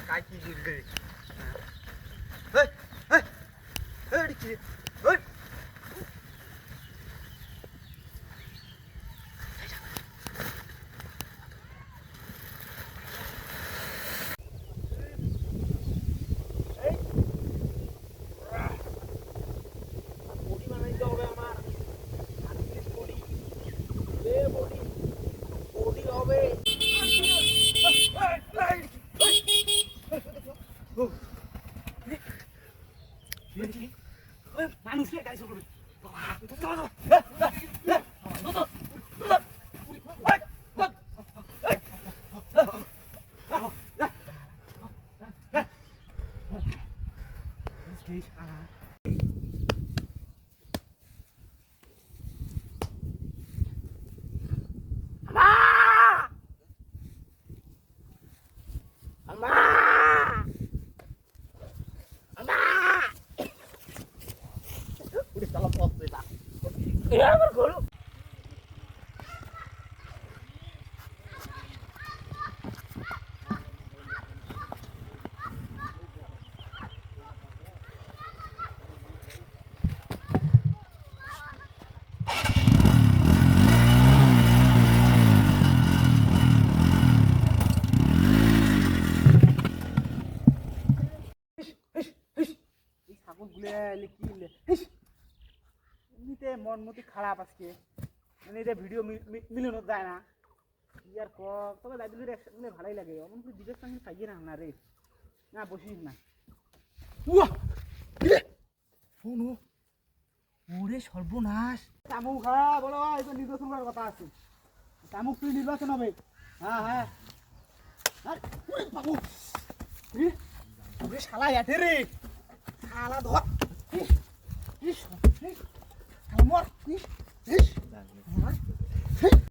काय की गिरगळे हे हे हे की हे বডি বানাইতে হবে আমার আর্টিস্ট বডি এ বডি বডি হবে মানুষকে গাইছ করবে আমার গরু এমনিতে মন মতি খারাপ আজকে মানে এটা ভিডিও মিলানো যায় না ইয়ার তবে লাইব্রেরির একসাথে ভালোই লাগে অমন করে দিবের সঙ্গে পাইয়ে না রে না বসিস না ওরে সর্বনাশ তামুক হ্যাঁ বলো এই তো নির্বাচন করার কথা আছে তামুক তুই নির্বাচন হবে হ্যাঁ হ্যাঁ বাবু ওরে শালা এঠে রে শালা ধর আমার